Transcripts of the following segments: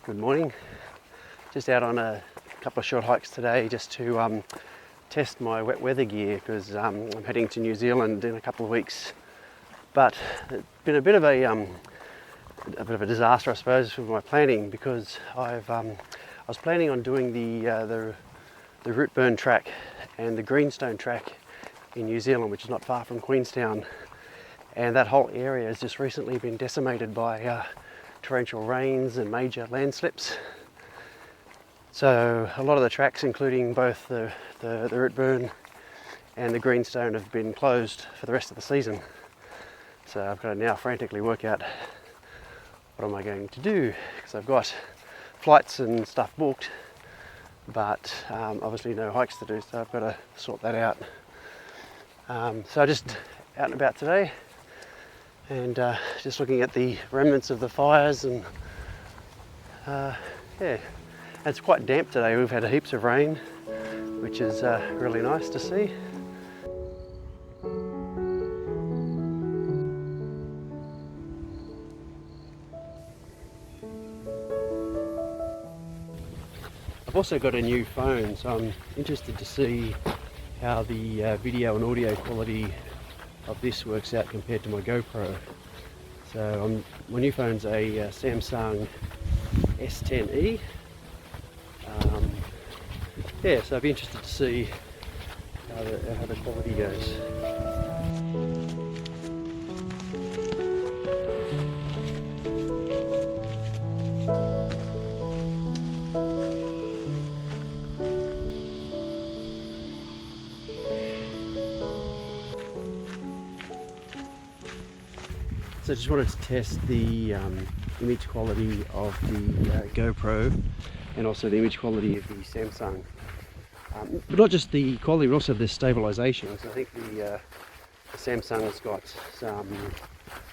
Good morning. Just out on a couple of short hikes today just to test my wet weather gear because I'm heading to New Zealand in a couple of weeks. But it's been a bit of a disaster, I suppose, with my planning because I was planning on doing the root burn track and the greenstone track in New Zealand, which is not far from Queenstown, and that whole area has just recently been decimated by torrential rains and major landslips. So a lot of the tracks, including both the root burn and the greenstone, have been closed for the rest of the season. So I've got to now frantically work out what am I going to do, because I've got flights and stuff booked, but obviously no hikes to do, so I've got to sort that out. So just out and about today, and just looking at the remnants of the fires, and yeah, it's quite damp today. We've had heaps of rain, which is really nice to see. I've also got a new phone, so I'm interested to see how the video and audio quality of this works out compared to my GoPro. So my new phone's a Samsung S10e. Yeah, so I'd be interested to see how the quality goes. So I just wanted to test the image quality of the GoPro and also the image quality of the Samsung. But not just the quality, but also the stabilization. So I think the Samsung's got some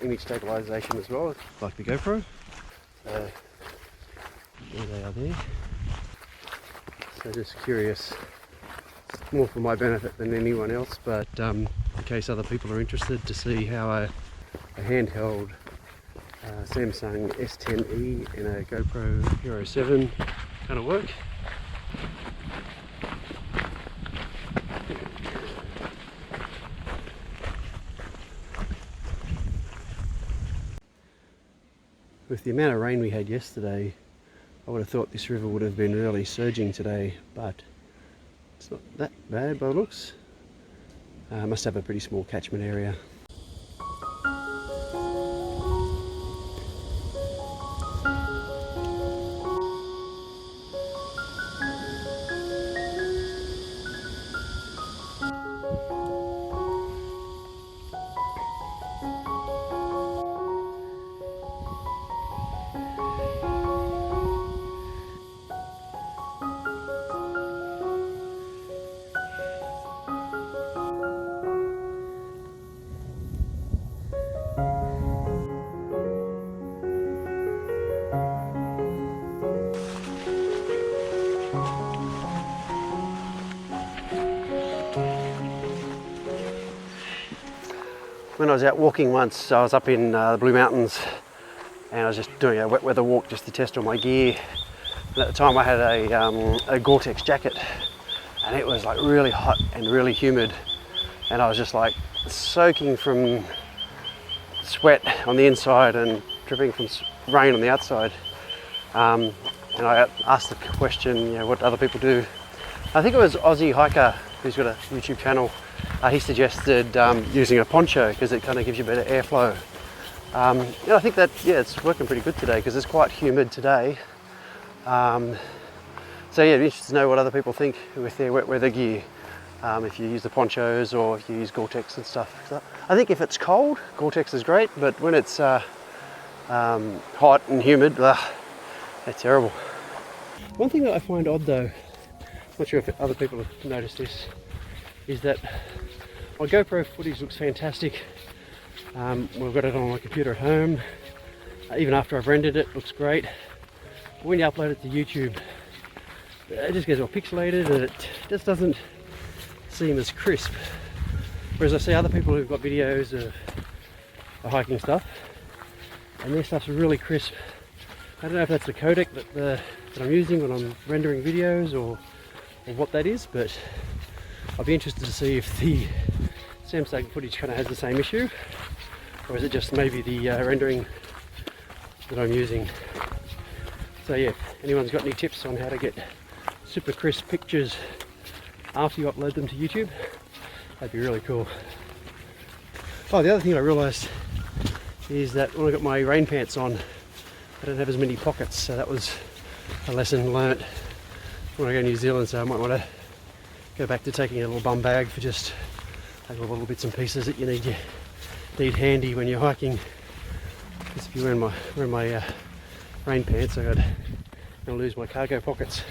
image stabilization as well, like the GoPro. So there they are there. So just curious, more for my benefit than anyone else, but in case other people are interested, to see how a handheld Samsung S10e and a GoPro Hero 7 kind of work. With the amount of rain we had yesterday, I would have thought this river would have been really surging today, but it's not that bad by the looks. Must have a pretty small catchment area. When I was out walking once, I was up in the Blue Mountains and I was just doing a wet weather walk just to test all my gear. And at the time I had a Gore-Tex jacket and it was like really hot and really humid, and I was just like soaking from sweat on the inside and dripping from rain on the outside. And I asked the question, you know, what other people do. I think it was Aussie hiker who's got a YouTube channel. He suggested using a poncho because it kind of gives you better airflow. Yeah, I think that, yeah, it's working pretty good today because it's quite humid today. So yeah, it'd be interesting to know what other people think with their wet weather gear. If you use the ponchos or if you use Gore-Tex and stuff. So I think if it's cold, Gore-Tex is great, but when it's hot and humid, that's terrible. One thing that I find odd though, not sure if other people have noticed this, is that my GoPro footage looks fantastic. We've got it on my computer at home. Even after I've rendered it, looks great. But when you upload it to YouTube, it just gets all pixelated and it just doesn't seem as crisp. Whereas I see other people who've got videos of hiking stuff, and their stuff's really crisp, I don't know if that's the codec that I'm using when I'm rendering videos or what that is, but I'll be interested to see if the Samsung footage kind of has the same issue, or is it just maybe the rendering that I'm using. So yeah, if anyone's got any tips on how to get super crisp pictures after you upload them to YouTube, that'd be really cool. Oh, the other thing I realised is that when I got my rain pants on, I don't have as many pockets, so that was a lesson learnt when I go to New Zealand. So I might want to go back to taking a little bum bag for just like all the little bits and pieces that you need handy when you're hiking. Because if you're wearing my rain pants, I'm gonna lose my cargo pockets.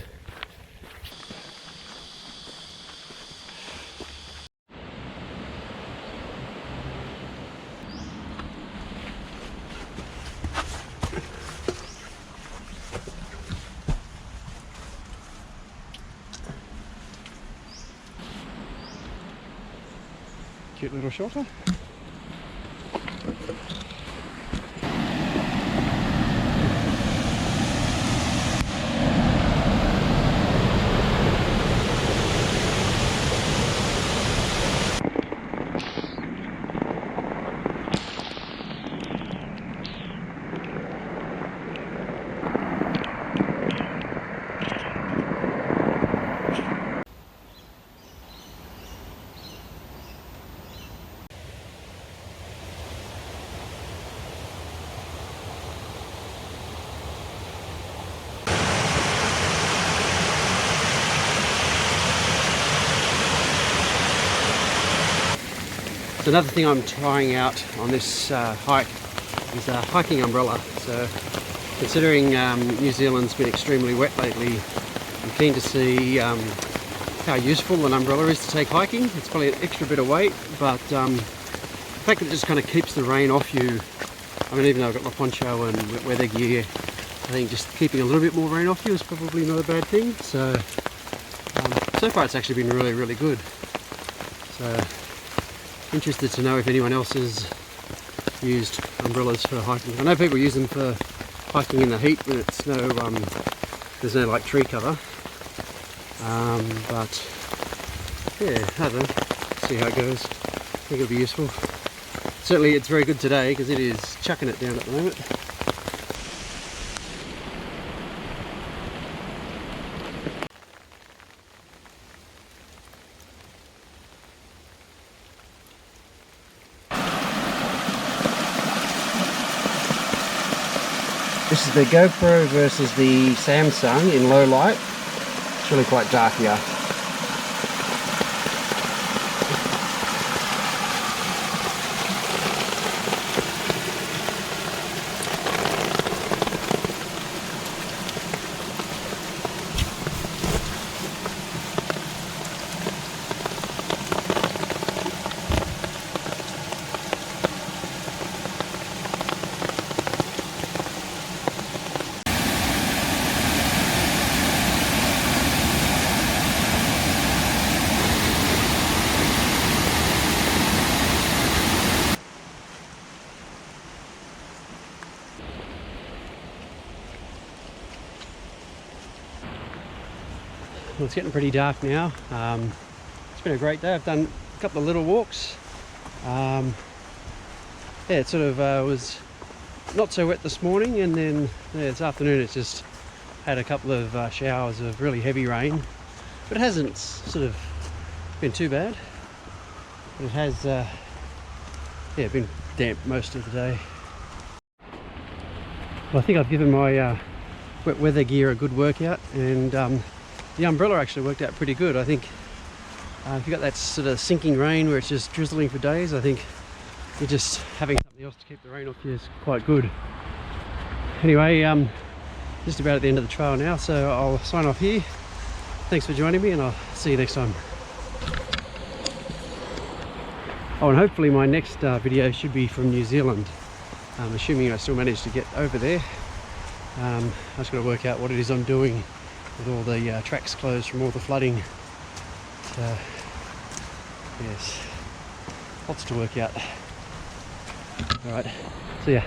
Cute little shelter. So another thing I'm trying out on this hike is a hiking umbrella. So considering New Zealand's been extremely wet lately, I'm keen to see how useful an umbrella is to take hiking. It's probably an extra bit of weight, but the fact that it just kind of keeps the rain off you. I mean, even though I've got my poncho and wet weather gear, I think just keeping a little bit more rain off you is probably not a bad thing. So so far it's actually been really, really good. So interested to know if anyone else has used umbrellas for hiking. I know people use them for hiking in the heat when it's there's no like tree cover. But yeah, I don't know. See how it goes. I think it'll be useful. Certainly it's very good today because it is chucking it down at the moment. This is the GoPro versus the Samsung in low light. It's really quite dark here. Well, it's getting pretty dark now. It's been a great day. I've done a couple of little walks. Yeah, it sort of was not so wet this morning, and then this afternoon it's just had a couple of showers of really heavy rain, but it hasn't sort of been too bad. But it has yeah, been damp most of the day. Well, I think I've given my wet weather gear a good workout, and the umbrella actually worked out pretty good. I think if you've got that sort of sinking rain where it's just drizzling for days, I think you're just having something else to keep the rain off you is quite good. Anyway, just about at the end of the trail now, so I'll sign off here. Thanks for joining me, and I'll see you next time. Oh, and hopefully my next video should be from New Zealand. Assuming I still manage to get over there. I just got to work out what it is I'm doing with all the tracks closed from all the flooding. So, yes, lots to work out. Alright, see ya.